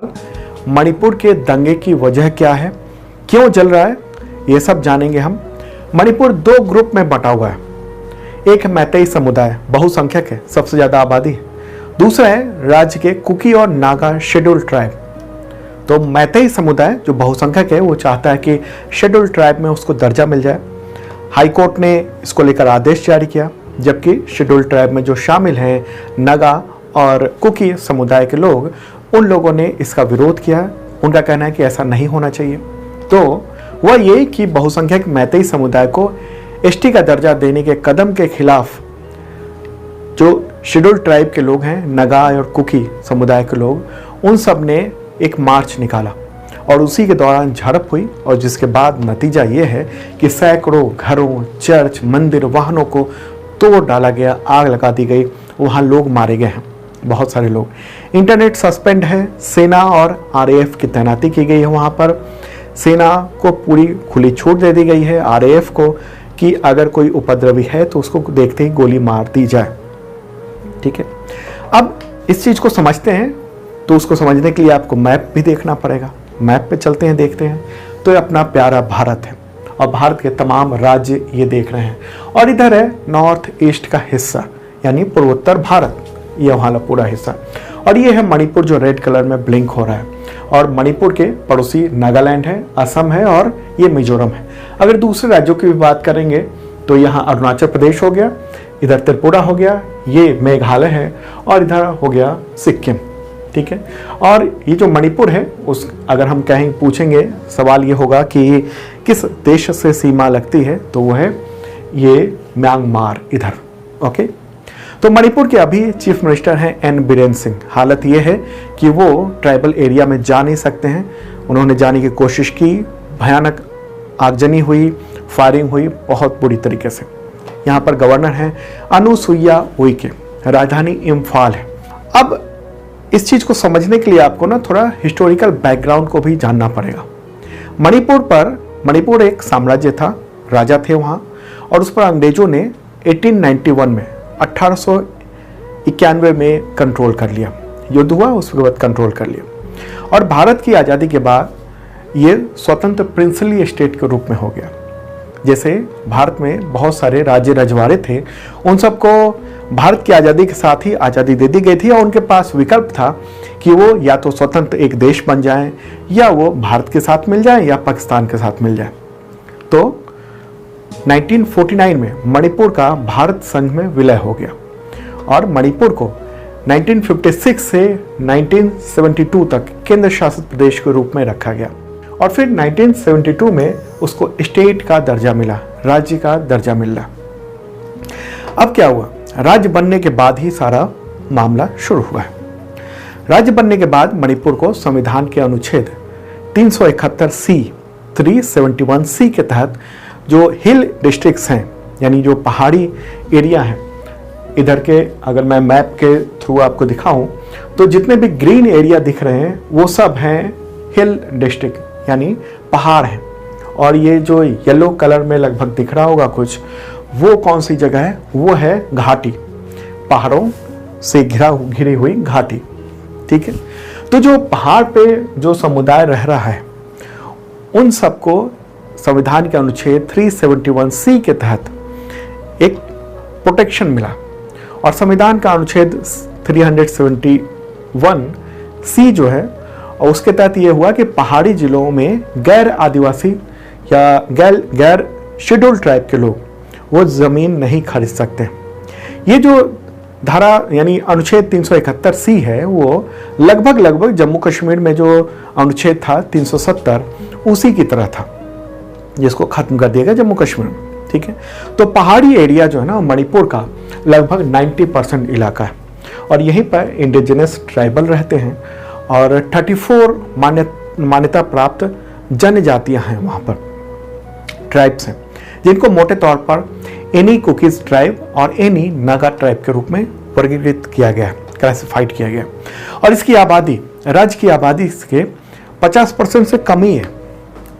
मणिपुर के दंगे की वजह क्या है, क्यों जल रहा है, ये सब जानेंगे हम। मणिपुर दो ग्रुप में बटा हुआ है। एक मैतेई समुदाय, बहुसंख्यक है, सबसे ज्यादा आबादी है। दूसरा है राज्य के कुकी और नागा शेड्यूल्ड ट्राइब। तो मैतेई समुदाय जो बहुसंख्यक है वो चाहता है कि शेड्यूल्ड ट्राइब में उसको दर्जा मिल जाए। हाई कोर्ट ने इसको लेकर आदेश जारी किया, जबकि शेड्यूल्ड ट्राइब में जो शामिल हैं नागा और कुकी समुदाय के लोग, उन लोगों ने इसका विरोध किया। उनका कहना है कि ऐसा नहीं होना चाहिए। तो वह ये कि बहुसंख्यक मैतेई समुदाय को एसटी का दर्जा देने के कदम के खिलाफ जो शेड्यूल्ड ट्राइब के लोग हैं, नगा और कुकी समुदाय के लोग, उन सब ने एक मार्च निकाला और उसी के दौरान झड़प हुई और जिसके बाद नतीजा ये है कि सैकड़ों घरों, चर्च, मंदिर, वाहनों को तोड़ डाला गया, आग लगा दी गई, वहाँ लोग मारे गए हैं, बहुत सारे लोग। इंटरनेट सस्पेंड है, सेना और आरएएफ की तैनाती की गई है वहाँ पर। सेना को पूरी खुली छूट दे दी गई है, आरएएफ को, कि अगर कोई उपद्रवी है तो उसको देखते ही गोली मार दी जाए। ठीक है, अब इस चीज़ को समझते हैं तो उसको समझने के लिए आपको मैप भी देखना पड़ेगा। मैप पे चलते हैं, देखते हैं। तो ये अपना प्यारा भारत है और भारत के तमाम राज्य ये देख रहे हैं। और इधर है नॉर्थ ईस्ट का हिस्सा, यानी पूर्वोत्तर भारत, ये वाला पूरा हिस्सा। और ये है मणिपुर जो रेड कलर में ब्लिंक हो रहा है। और मणिपुर के पड़ोसी नागालैंड है, असम है और ये मिजोरम है। अगर दूसरे राज्यों की भी बात करेंगे तो यहाँ अरुणाचल प्रदेश हो गया, इधर त्रिपुरा हो गया, ये मेघालय है और इधर हो गया सिक्किम। ठीक है, और ये जो मणिपुर है उस अगर हम कहें पूछेंगे, सवाल ये होगा कि किस देश से सीमा लगती है, तो वो है ये म्यांमार इधर। ओके, तो मणिपुर के अभी चीफ मिनिस्टर हैं एन बीरेन सिंह। हालत ये है कि वो ट्राइबल एरिया में जा नहीं सकते हैं। उन्होंने जाने की कोशिश की, भयानक आगजनी हुई, फायरिंग हुई बहुत बुरी तरीके से। यहाँ पर गवर्नर हैं अनुसुईया उइके, राजधानी इम्फाल है। अब इस चीज़ को समझने के लिए आपको ना थोड़ा हिस्टोरिकल बैकग्राउंड को भी जानना पड़ेगा। मणिपुर एक साम्राज्य था, राजा थे वहाँ, और उस पर अंग्रेजों ने 1891 में 1891 में कंट्रोल कर लिया। युद्ध हुआ, उसके बाद कंट्रोल कर लिया। और भारत की आज़ादी के बाद ये स्वतंत्र प्रिंसली स्टेट के रूप में हो गया। जैसे भारत में बहुत सारे राज्य रजवाड़े थे, उन सबको भारत की आज़ादी के साथ ही आज़ादी दे दी गई थी और उनके पास विकल्प था कि वो या तो स्वतंत्र एक देश बन जाएं, या वो भारत के साथ मिल जाएं, या पाकिस्तान के साथ मिल जाएं। तो 1949 में मणिपुर का भारत संघ में विलय हो गया और मणिपुर को 1956 से 1972 तक केंद्र शासित प्रदेश के रूप में रखा गया। और फिर 1972 में उसको स्टेट का दर्जा मिला, राज्य का दर्जा मिला। अब क्या हुआ, राज्य बनने के बाद ही सारा मामला शुरू हुआ है। राज्य बनने के बाद मणिपुर को संविधान के अनुच्छेद 371C के तहत जो हिल डिस्ट्रिक्ट्स हैं, यानी जो पहाड़ी एरिया हैं, इधर के अगर मैं मैप के थ्रू आपको दिखाऊं तो जितने भी ग्रीन एरिया दिख रहे हैं वो सब हैं हिल डिस्ट्रिक्ट, यानी पहाड़ हैं। और ये जो येलो कलर में लगभग दिख रहा होगा कुछ, वो कौन सी जगह है, वो है घाटी, पहाड़ों से घिरी हुई घाटी। ठीक है, तो जो पहाड़ पे जो समुदाय रह रहा है उन सबको संविधान के अनुच्छेद 371C के तहत एक प्रोटेक्शन मिला। और संविधान का अनुच्छेद 371C जो है, और उसके तहत ये हुआ कि पहाड़ी जिलों में गैर आदिवासी या गैर शेड्यूल्ड ट्राइब के लोग वो ज़मीन नहीं खरीद सकते। ये जो धारा यानी अनुच्छेद 371C है, वो लगभग जम्मू कश्मीर में जो अनुच्छेद था 370 उसी की तरह था, जिसको खत्म कर दिया गया जम्मू कश्मीर में। ठीक है, तो पहाड़ी एरिया जो है ना मणिपुर का लगभग 90% इलाका है और यहीं पर इंडिजिनस ट्राइबल रहते हैं और 34 मान्यता प्राप्त जनजातियां हैं वहाँ पर, ट्राइब्स हैं, जिनको मोटे तौर पर एनी कुकीज ट्राइब और एनी नागा ट्राइब के रूप में वर्गीकृत किया गया, क्लासिफाइड किया गया। और इसकी आबादी, राज्य की आबादी इसके 50% से कम ही है,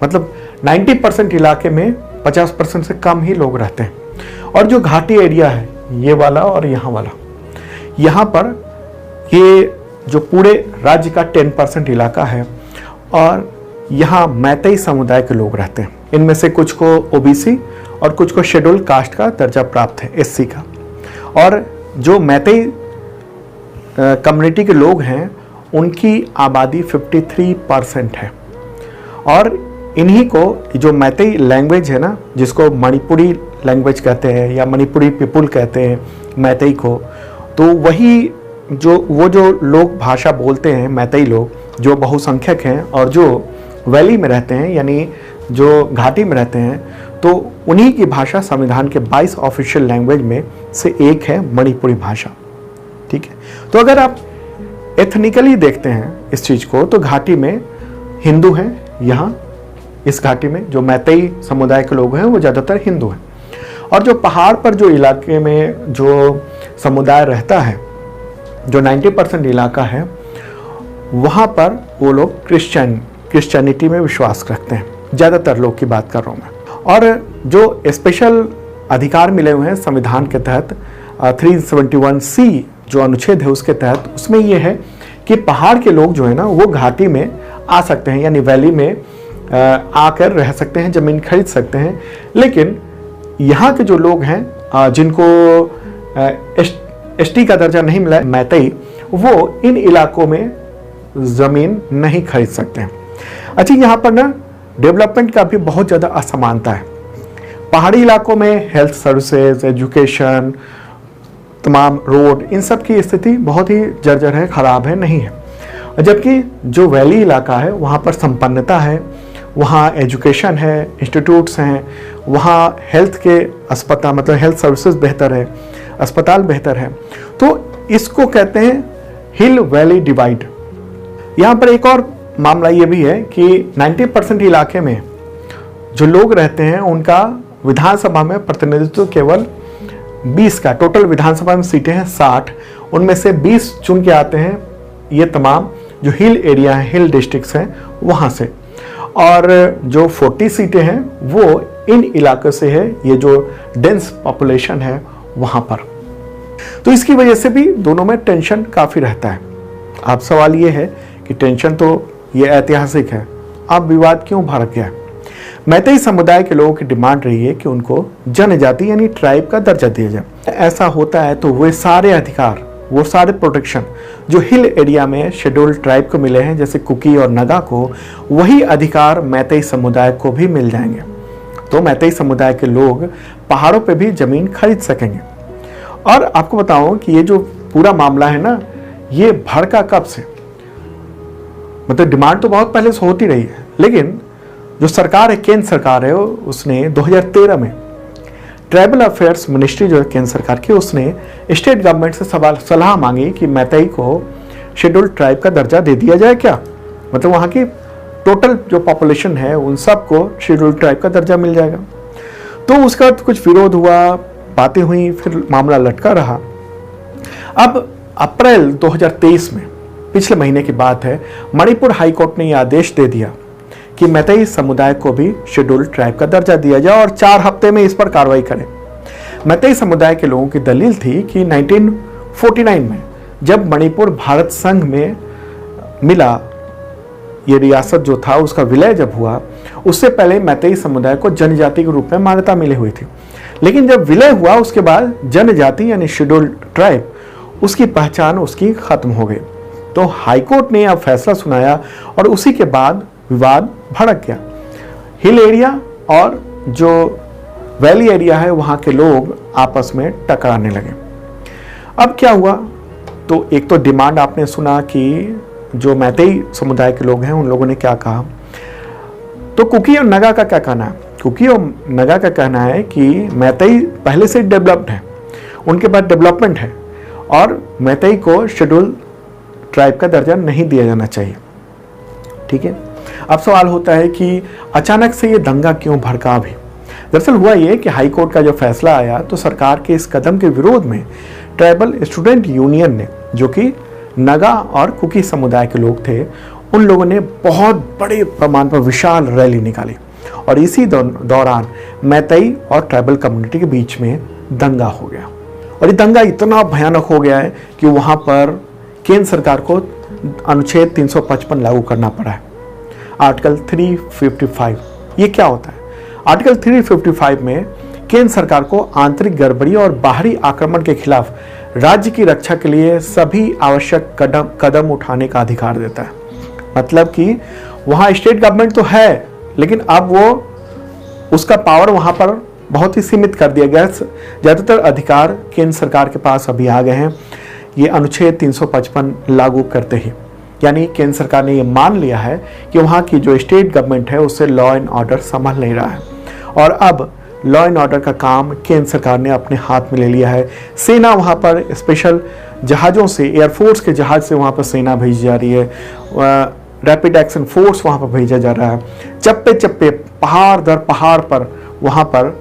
मतलब 90% इलाके में 50% से कम ही लोग रहते हैं। और जो घाटी एरिया है, ये वाला और यहाँ वाला, यहाँ पर ये जो पूरे राज्य का 10% इलाका है और यहाँ मैतेई समुदाय के लोग रहते हैं। इनमें से कुछ को ओबीसी और कुछ को शेड्यूल कास्ट का दर्जा प्राप्त है, एससी का। और जो मैतेई कम्युनिटी के लोग हैं उनकी आबादी 53% है। और इन्हीं को जो मैतेई लैंग्वेज है ना, जिसको मणिपुरी लैंग्वेज कहते हैं या मणिपुरी पीपुल कहते हैं मैतेई को, तो वही वो जो लोग भाषा बोलते हैं मैतेई लोग, जो बहुसंख्यक हैं और जो वैली में रहते हैं यानी जो घाटी में रहते हैं, तो उन्हीं की भाषा संविधान के 22 ऑफिशियल लैंग्वेज में से एक है मणिपुरी भाषा। ठीक है, तो अगर आप एथनिकली देखते हैं इस चीज़ को तो घाटी में हिंदू हैं। यहाँ इस घाटी में जो मैतेई समुदाय के लोग हैं वो ज़्यादातर हिंदू हैं। और जो पहाड़ पर जो इलाके में जो समुदाय रहता है, जो 90% इलाका है, वहाँ पर वो लोग क्रिश्चियनिटी में विश्वास रखते हैं। ज़्यादातर लोग की बात कर रहा हूँ मैं। और जो स्पेशल अधिकार मिले हुए हैं संविधान के तहत 371C जो अनुच्छेद है उसके तहत, उसमें ये है कि पहाड़ के लोग जो है ना वो घाटी में आ सकते हैं, यानी वैली में आकर रह सकते हैं, ज़मीन खरीद सकते हैं। लेकिन यहाँ के जो लोग हैं जिनको एसटी का दर्जा नहीं मिला है, मैतेई, वो इन इलाकों में ज़मीन नहीं खरीद सकते हैं। अच्छा, यहाँ पर ना डेवलपमेंट का भी बहुत ज़्यादा असमानता है। पहाड़ी इलाकों में हेल्थ सर्विसेज, एजुकेशन, तमाम रोड, इन सब की स्थिति बहुत ही जर्जर है, ख़राब है, नहीं है। जबकि जो वैली इलाका है वहाँ पर संपन्नता है, वहाँ एजुकेशन है, इंस्टीट्यूट्स हैं, वहाँ हेल्थ के अस्पताल मतलब हेल्थ सर्विसेज बेहतर है, अस्पताल बेहतर है। तो इसको कहते हैं हिल वैली डिवाइड। यहाँ पर एक और मामला ये भी है कि 90% इलाके में जो लोग रहते हैं उनका विधानसभा में प्रतिनिधित्व केवल 20 का, टोटल विधानसभा में सीटें हैं 60, उनमें से 20 चुन के आते हैं ये तमाम जो हिल एरिया हैं, हिल डिस्ट्रिक्ट्स हैं वहाँ से। और जो 40 सीटें हैं वो इन इलाकों से है, ये जो डेंस पॉपुलेशन है वहाँ पर। तो इसकी वजह से भी दोनों में टेंशन काफ़ी रहता है। अब सवाल ये है कि टेंशन तो ये ऐतिहासिक है, अब विवाद क्यों भड़क गया? मैतेई समुदाय के लोगों की डिमांड रही है कि उनको जनजाति यानी ट्राइब का दर्जा दिया जाए। ऐसा होता है तो वे सारे अधिकार, वो सारे प्रोटेक्शन जो हिल एरिया में शेड्यूल्ड ट्राइब को मिले हैं, जैसे कुकी और नगा को, वही अधिकार मैतेई समुदाय को भी मिल जाएंगे। तो मैतेई समुदाय के लोग पहाड़ों पे भी जमीन खरीद सकेंगे। और आपको बताऊं कि ये जो पूरा मामला है ना, ये भड़का कब से, मतलब डिमांड तो बहुत पहले से होती रही है, लेकिन जो सरकार है, केंद्र सरकार है, उसने 2013 में ट्राइबल अफेयर्स मिनिस्ट्री जो है केंद्र सरकार की, उसने स्टेट गवर्नमेंट से सलाह मांगी कि मैतेई को शेड्यूल्ड ट्राइब का दर्जा दे दिया जाए क्या, मतलब वहाँ की टोटल जो पॉपुलेशन है उन सबको शेड्यूल्ड ट्राइब का दर्जा मिल जाएगा। तो उसका कुछ विरोध हुआ, बातें हुई, फिर मामला लटका रहा। अब अप्रैल 2023 में, पिछले महीने की बात है, मणिपुर हाई कोर्ट ने यह आदेश दे दिया कि मैतेई समुदाय को भी शेड्यूल्ड ट्राइब का दर्जा दिया जाए और 4 हफ्ते में इस पर कार्रवाई करें। मैतेई समुदाय के लोगों की दलील थी कि 1949 में जब मणिपुर भारत संघ में मिला, ये रियासत जो था उसका विलय जब हुआ, उससे पहले मैतेई समुदाय को जनजाति के रूप में मान्यता मिली हुई थी। लेकिन जब विलय हुआ उसके बाद जनजाति यानी शेड्यूल्ड ट्राइब, उसकी पहचान उसकी खत्म हो गई। तो हाईकोर्ट ने यह फैसला सुनाया और उसी के बाद विवाद भड़क गया। हिल एरिया और जो वैली एरिया है वहाँ के लोग आपस में टकराने लगे। अब क्या हुआ, तो एक तो डिमांड आपने सुना कि जो मैतेई समुदाय के लोग हैं उन लोगों ने क्या कहा। तो कुकी और नगा का क्या कहना है? कुकी और नगा का कहना है कि मैतेई पहले से डेवलप्ड है, उनके पास डेवलपमेंट है और मैतेई को शेड्यूल ट्राइब का दर्जा नहीं दिया जाना चाहिए। ठीक है, अब सवाल होता है कि अचानक से ये दंगा क्यों भड़का अभी? दरअसल हुआ ये कि हाई कोर्ट का जो फैसला आया तो सरकार के इस कदम के विरोध में ट्राइबल स्टूडेंट यूनियन ने, जो कि नगा और कुकी समुदाय के लोग थे, उन लोगों ने बहुत बड़े पैमाने पर विशाल रैली निकाली और इसी दौरान मैतेई और ट्राइबल कम्युनिटी के बीच में दंगा हो गया। और ये दंगा इतना भयानक हो गया है कि वहाँ पर केंद्र सरकार को अनुच्छेद 355 लागू करना पड़ा है। आर्टिकल 355 ये क्या होता है? आर्टिकल 355 में केंद्र सरकार को आंतरिक गड़बड़ी और बाहरी आक्रमण के खिलाफ राज्य की रक्षा के लिए सभी आवश्यक कदम उठाने का अधिकार देता है। मतलब कि वहाँ स्टेट गवर्नमेंट तो है, लेकिन अब वो उसका पावर वहाँ पर बहुत ही सीमित कर दिया गया। ज़्यादातर अधिकार केंद्र सरकार के पास अभी आ गए हैं ये अनुच्छेद 355 लागू करते ही। यानी केंद्र सरकार ने ये मान लिया है कि वहाँ की जो स्टेट गवर्नमेंट है उससे लॉ एंड ऑर्डर संभाल नहीं रहा है, और अब लॉ एंड ऑर्डर का काम केंद्र सरकार ने अपने हाथ में ले लिया है। सेना वहाँ पर स्पेशल जहाज़ों से, एयरफोर्स के जहाज़ से वहाँ पर सेना भेजी जा रही है, रैपिड एक्शन फोर्स वहाँ पर भेजा जा रहा है। चप्पे चप्पे, पहाड़ दर पहाड़ पर वहाँ पर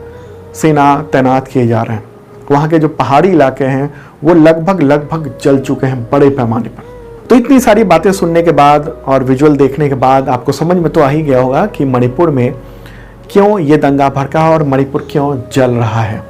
सेना तैनात किए जा रहे हैं। वहाँ के जो पहाड़ी इलाके हैं वो लगभग जल चुके हैं बड़े पैमाने पर। तो इतनी सारी बातें सुनने के बाद और विजुअल देखने के बाद आपको समझ में तो आ ही गया होगा कि मणिपुर में क्यों ये दंगा भड़का और मणिपुर क्यों जल रहा है।